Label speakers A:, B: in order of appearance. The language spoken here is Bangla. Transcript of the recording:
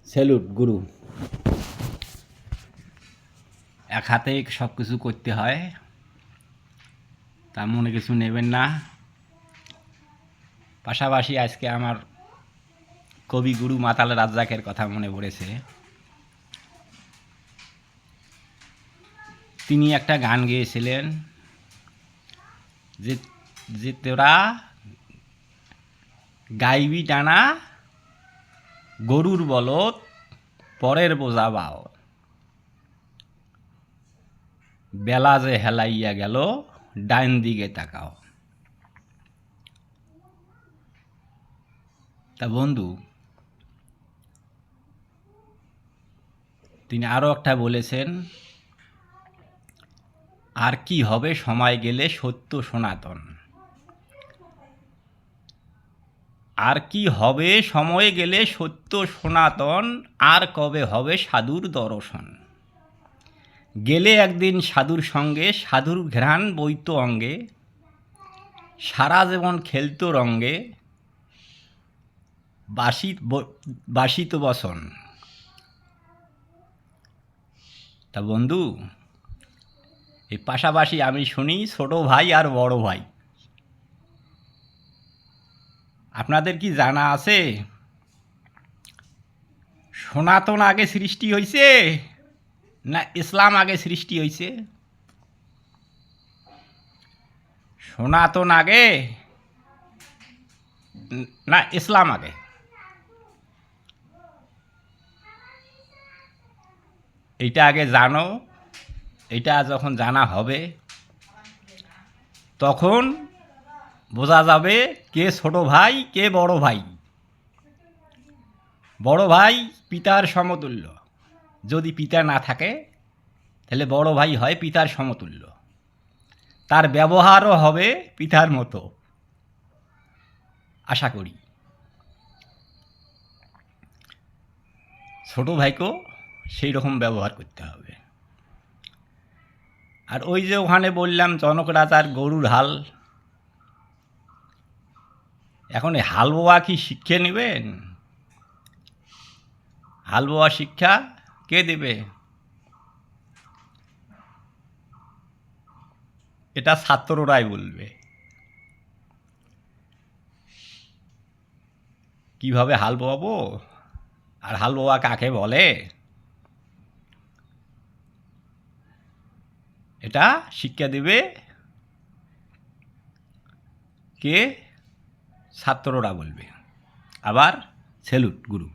A: স্যালুট গুরু। এক হাতে সব কিছু করতে হয়, তার মনে কিছু নেবেন না। পাশাপাশি আজকে আমার কবিগুরু মাতাল রাজ্জাকের কথা মনে পড়েছে। তিনি একটা গান গেয়েছিলেন যে যে তোরা গাইবি টানা গরুর বলদ পরের বোঝা বাও, বেলা যে হেলাইয়া গেল ডাইন দিকে তাকাও। তা বন্ধু, তিনি আরও একটা বলেছেন, আর কি হবে সময় গেলে সত্য সনাতন। আর কি হবে সময় গেলে সত্য সনাতন, আর কবে হবে সাধুর দর্শন। গেলে একদিন সাধুর সঙ্গে, সাধুর ঘ্রাণ বইত অঙ্গে, সারা জীবন খেলতো রঙ্গে, বাসিত বসন। তা বন্ধু, এই পাশাপাশি আমি শুনি ছোট ভাই আর বড় ভাই। আপনাদের কি জানা আছে সনাতন আগে সৃষ্টি হয়েছে না ইসলাম আগে সৃষ্টি হয়েছে? সনাতন আগে না ইসলাম আগে? এইটা আগে জানো। এটা যখন জানা হবে তখন বোঝা যাবে কে ছোট ভাই কে বড় ভাই। বড় ভাই পিতার সমতুল্য, যদি পিতা না থাকে তাহলে বড় ভাই হয় পিতার সমতুল্য, তার ব্যবহারও হবে পিতার মতো, আশা করি। ছোট ভাইকেও সেই রকম ব্যবহার করতে হবে। আর ওই যে ওখানে বললাম জনক রাজার গরুর হাল, এখন হাল বোয়া কি শিক্ষা নেবেন? হাল বোয়া শিক্ষা কে দেবে? এটা ছাত্ররাই বলবে। কিভাবে হাল বোয়াবো আর হাল বোয়া কাকে বলে, এটা শিক্ষা দেবে কে? ছাত্ররা বলবে। আবার স্যালুট গুরু।